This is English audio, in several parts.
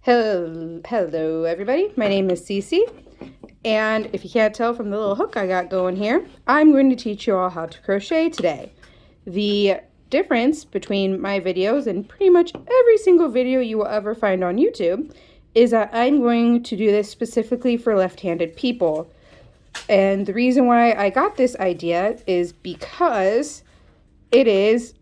Hello everybody, my name is Cece, and if you can't tell from the little hook I got going here, I'm going to teach you all how to crochet today. The difference between my videos and pretty much every single video you will ever find on YouTube is that I'm going to do this specifically for left-handed people. And the reason why I got this idea is because it's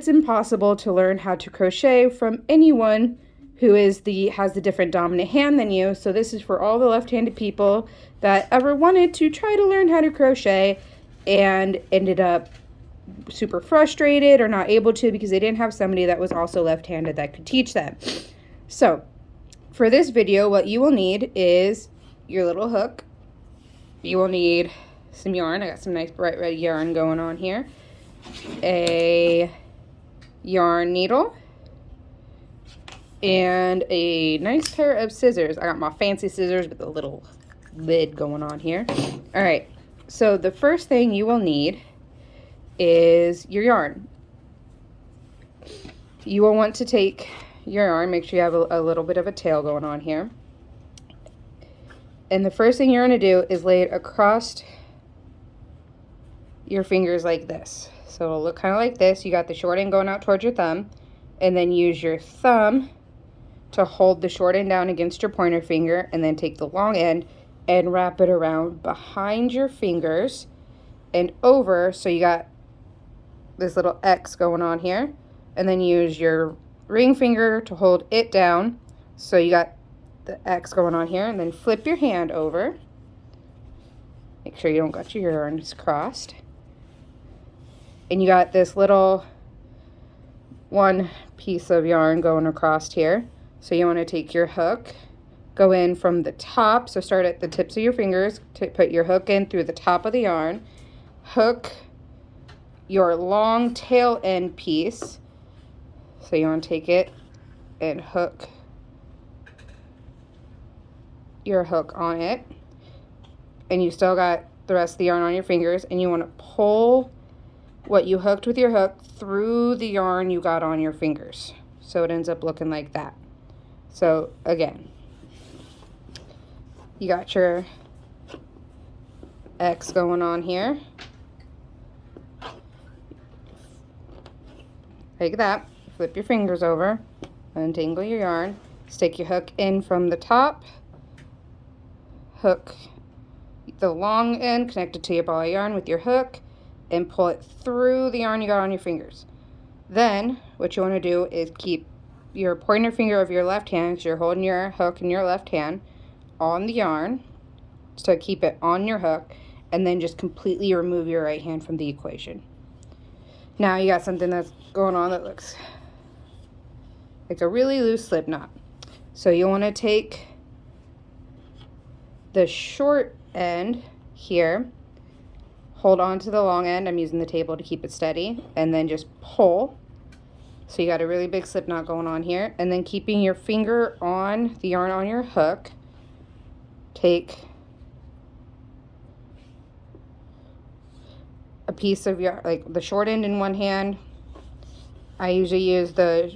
impossible to learn how to crochet from anyone who has the different dominant hand than you. So this is for all the left-handed people that ever wanted to try to learn how to crochet and ended up super frustrated or not able to because they didn't have somebody that was also left-handed that could teach them. So for this video, what you will need is your little hook. You will need some yarn. I got some nice bright red yarn going on here. A yarn needle and a nice pair of scissors. I got my fancy scissors with a little lid going on here. All right, so the first thing you will need is your yarn. You will want to take your yarn, make sure you have a little bit of a tail going on here. And the first thing you're going to do is lay it across your fingers like this. So it'll look kind of like this. You got the short end going out towards your thumb, and then use your thumb to hold the short end down against your pointer finger, and then take the long end and wrap it around behind your fingers and over, so you got this little X going on here, and then use your ring finger to hold it down, so you got the X going on here, and then flip your hand over. Make sure you don't got your yarns crossed. And you got this little one piece of yarn going across here. So you want to take your hook, go in from the top, so start at the tips of your fingers, to put your hook in through the top of the yarn, hook your long tail end piece, so you want to take it and hook your hook on it, and you still got the rest of the yarn on your fingers, and you want to pull what you hooked with your hook through the yarn you got on your fingers, so it ends up looking like that. So again, you got your X going on here like that. Flip your fingers over, untangle your yarn, stick your hook in from the top, hook the long end connected to your ball of yarn with your hook, and pull it through the yarn you got on your fingers. Then what you want to do is keep your pointer finger of your left hand, so you're holding your hook in your left hand, on the yarn, so keep it on your hook, and then just completely remove your right hand from the equation. Now you got something that's going on that looks like a really loose slip knot. So you want to take the short end here, hold on to the long end, I'm using the table to keep it steady, and then just pull. So you got a really big slip knot going on here, and then keeping your finger on the yarn on your hook, take a piece of yarn, like the short end in one hand. I usually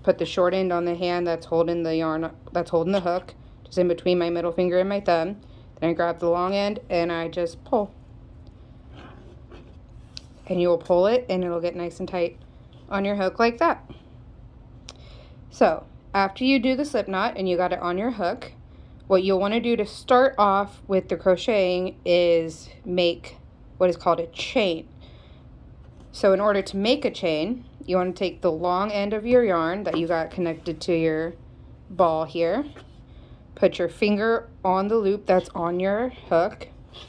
put the short end on the hand that's holding the yarn, that's holding the hook, just in between my middle finger and my thumb. Then I grab the long end and I just pull. And you will pull it and it'll get nice and tight on your hook like that. So after you do the slip knot and you got it on your hook, what you'll want to do to start off with the crocheting is make what is called a chain. So in order to make a chain, you want to take the long end of your yarn that you got connected to your ball here, put your finger on the loop that's on your hook,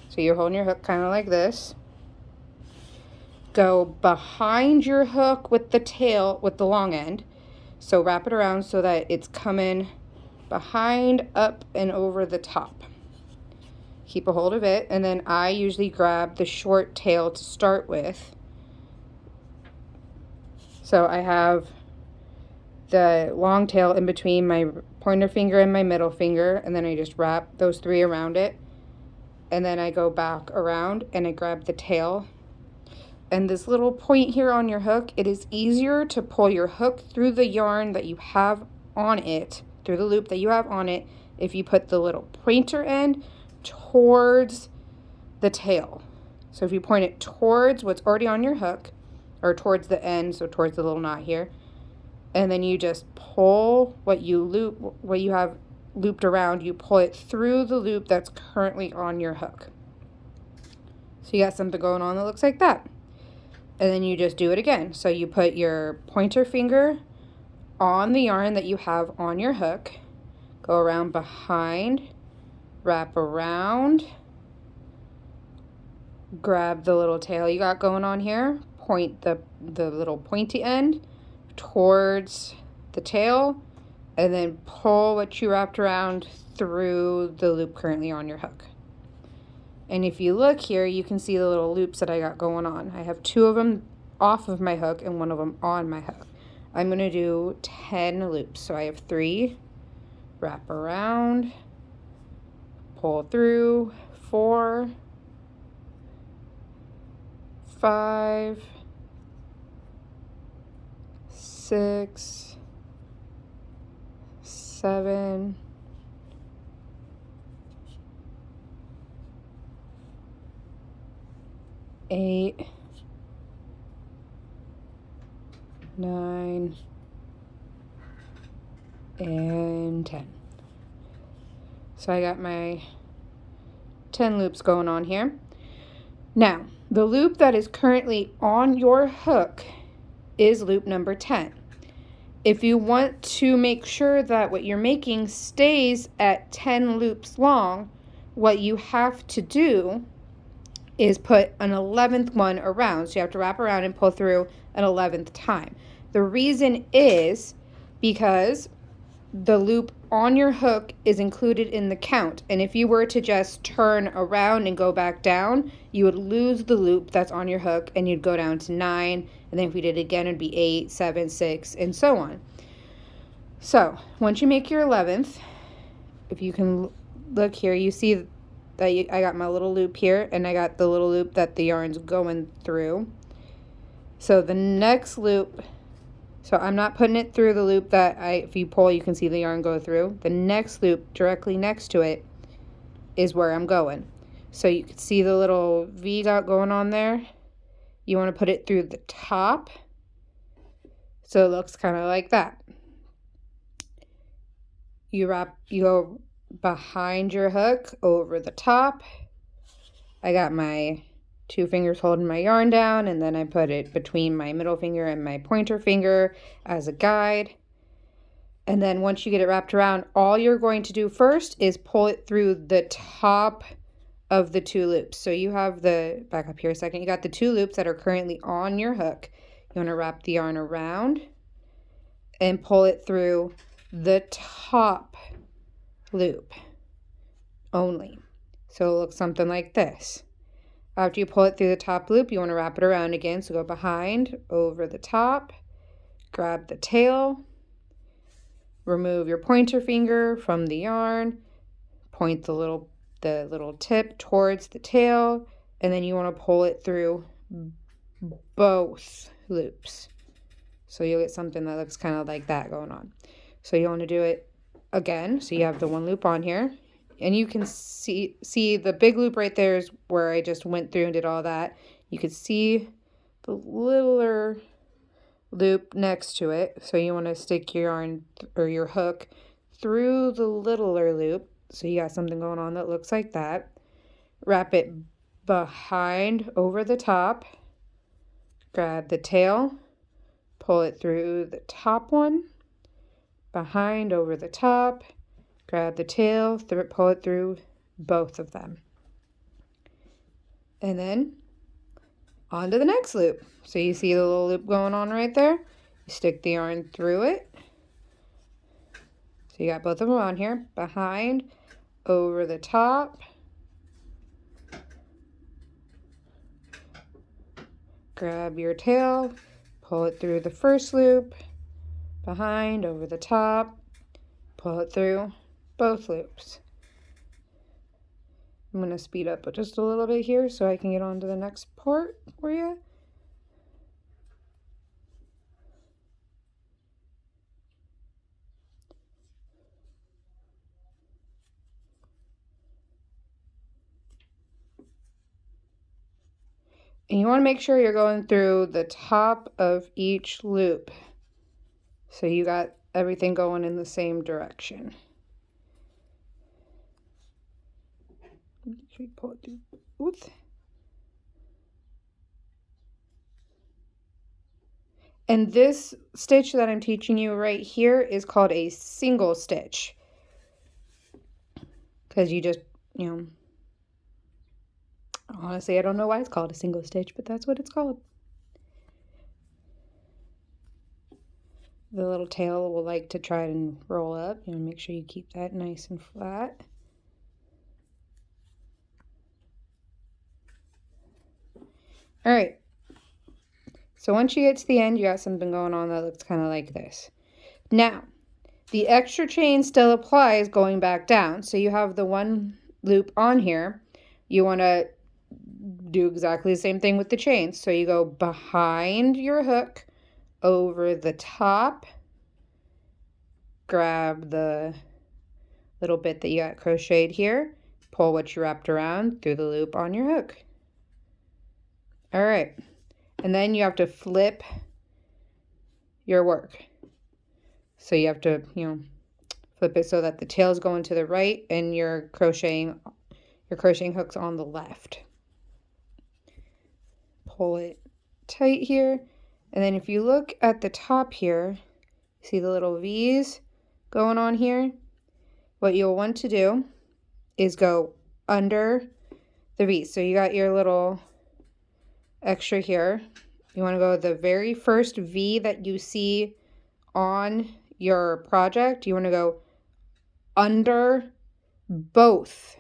so you're holding your hook kind of like this, go behind your hook with the tail, with the long end, so wrap it around so that it's coming behind, up, and over the top. Keep a hold of it, and then I usually grab the short tail to start with. So I have the long tail in between my pointer finger and my middle finger, and then I just wrap those three around it, and then I go back around and I grab the tail. And this little point here on your hook, it is easier to pull your hook through the yarn that you have on it through the loop that you have on it if you put the little pointer end towards the tail. So if you point it towards what's already on your hook, or towards the end, so towards the little knot here, and then you just pull what you have looped around, you pull it through the loop that's currently on your hook. So you got something going on that looks like that. And then you just do it again. So you put your pointer finger on the yarn that you have on your hook, go around behind, wrap around, grab the little tail you got going on here, point the little pointy end towards the tail, and then pull what you wrapped around through the loop currently on your hook. And if you look here, you can see the little loops that I got going on. I have 2 of them off of my hook and 1 of them on my hook. I'm going to do 10 loops. So I have 3, wrap around, pull through, 4, 5, 6, 7, 8, 9, and 10. So I got my 10 loops going on here. Now, the loop that is currently on your hook is loop number 10. If you want to make sure that what you're making stays at 10 loops long, what you have to do is put an 11th one around. So you have to wrap around and pull through an 11th time. The reason is because the loop on your hook is included in the count. And if you were to just turn around and go back down, you would lose the loop that's on your hook and you'd go down to 9. And then if we did it again, it'd be 8, 7, 6, and so on. So once you make your 11th, if you can look here, you see that I got my little loop here, and I got the little loop that the yarn's going through. So the next loop, so I'm not putting it through the loop that if you pull, you can see the yarn go through. The next loop directly next to it is where I'm going. So you can see the little V dot going on there. You want to put it through the top, so it looks kind of like that. You go behind your hook, over the top. I got my 2 fingers holding my yarn down, and then I put it between my middle finger and my pointer finger as a guide. And then once you get it wrapped around, all you're going to do first is pull it through the top of the 2 loops. So you have back up here a second, you got the 2 loops that are currently on your hook. You want to wrap the yarn around and pull it through the top loop only. So it looks something like this. After you pull it through the top loop, you want to wrap it around again. So go behind, over the top, grab the tail, remove your pointer finger from the yarn, point the little tip towards the tail, and then you want to pull it through both loops. So you'll get something that looks kind of like that going on. So you want to do it again. So you have the 1 loop on here, and you can see the big loop right there is where I just went through and did all that. You can see the littler loop next to it. So you want to stick your yarn or your hook through the littler loop. So you got something going on that looks like that. Wrap it behind, over the top, grab the tail, pull it through the top one, behind, over the top, grab the tail, pull it through both of them. And then on to the next loop. So you see the little loop going on right there? You stick the yarn through it. So you got both of them on here, behind, over the top, grab your tail, pull it through the first loop, behind, over the top, pull it through both loops. I'm going to speed up just a little bit here so I can get on to the next part for you. And you want to make sure you're going through the top of each loop, so you got everything going in the same direction. Make sure you pull it through both. And this stitch that I'm teaching you right here is called a single stitch, because you just, honestly, I don't know why it's called a single stitch, but that's what it's called. The little tail will like to try and roll up. Make sure you keep that nice and flat. All right. So once you get to the end, you got something going on that looks kind of like this. Now, the extra chain still applies going back down. So you have the one loop on here. You want to do exactly the same thing with the chain. So you go behind your hook, over the top, grab the little bit that you got crocheted here, pull what you wrapped around through the loop on your hook. All right. And then you have to flip your work. So you have to, flip it so that the tail is going to the right and your crocheting hook's on the left. Pull it tight here. And then if you look at the top here, see the little V's going on here? What you'll want to do is go under the V. So you got your little extra here. You want to go the very first V that you see on your project. You want to go under both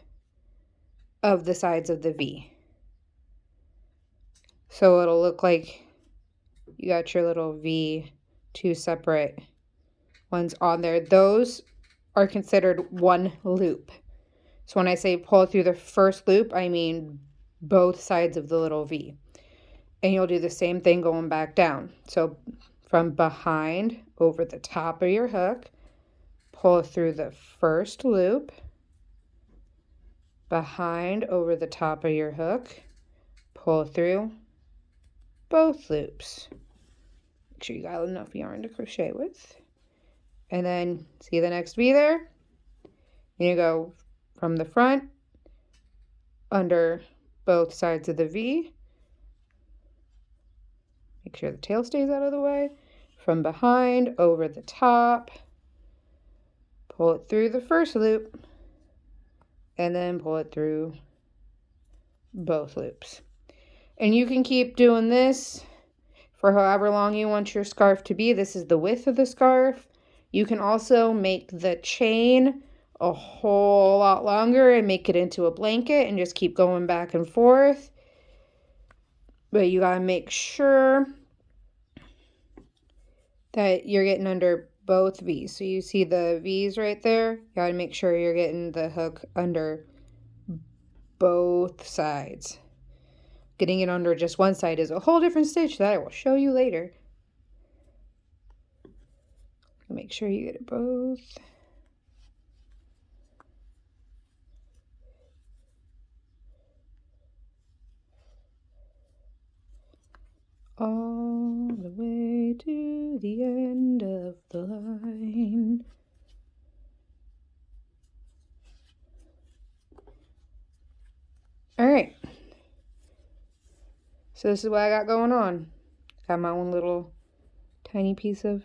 of the sides of the V. So it'll look like you got your little V, two separate ones on there. Those are considered one loop. So when I say pull through the first loop, I mean both sides of the little V. And you'll do the same thing going back down. So from behind over the top of your hook, pull through the first loop, behind over the top of your hook, pull through both loops. Make sure you got enough yarn to crochet with. And then see the next V there? You go from the front, under both sides of the V. Make sure the tail stays out of the way. From behind, over the top. Pull it through the first loop. And then pull it through both loops. And you can keep doing this for however long you want your scarf to be. This is the width of the scarf. You can also make the chain a whole lot longer and make it into a blanket and just keep going back and forth. But you gotta make sure that you're getting under both V's. So you see the V's right there? You gotta make sure you're getting the hook under both sides. Getting it under just one side is a whole different stitch that I will show you later. Make sure you get it both. All the way to the end of the line. All right. So this is what I got going on. Got my own little tiny piece of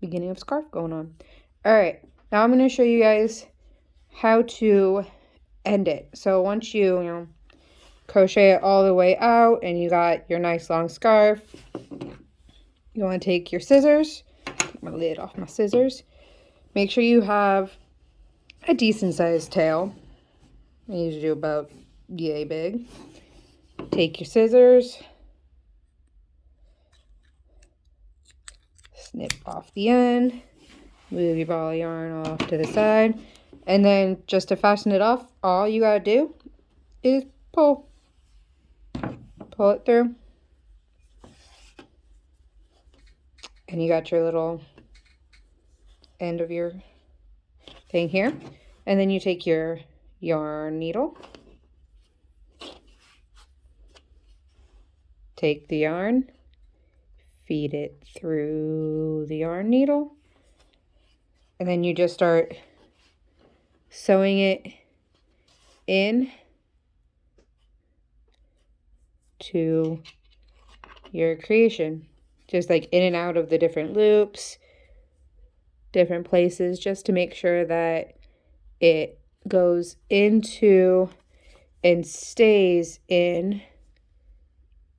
beginning of scarf going on. All right. Now I'm going to show you guys how to end it. So once you crochet it all the way out and you got your nice long scarf, you want to take your scissors, take my lid off my scissors, make sure you have a decent sized tail. I usually do about yay big. Take your scissors, snip off the end, move your ball of yarn off to the side, and then just to fasten it off, all you gotta do is pull it through, and you got your little end of your thing here. And then you take your yarn needle, take the yarn, feed it through the yarn needle, and then you just start sewing it in to your creation, just like in and out of the different loops, different places, just to make sure that it goes into and stays in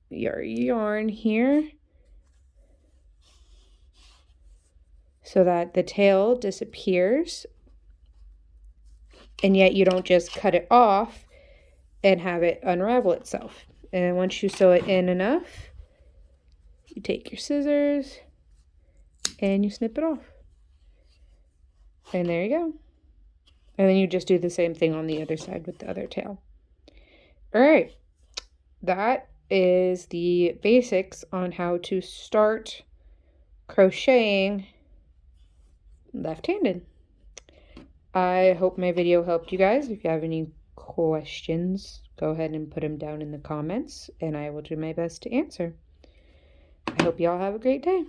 your yarn here, so that the tail disappears, and yet you don't just cut it off and have it unravel itself. And once you sew it in enough, you take your scissors and you snip it off. And there you go. And then you just do the same thing on the other side with the other tail. All right, that is the basics on how to start crocheting left-handed. I hope my video helped you guys. If you have any questions, go ahead and put them down in the comments, and I will do my best to answer. I hope you all have a great day.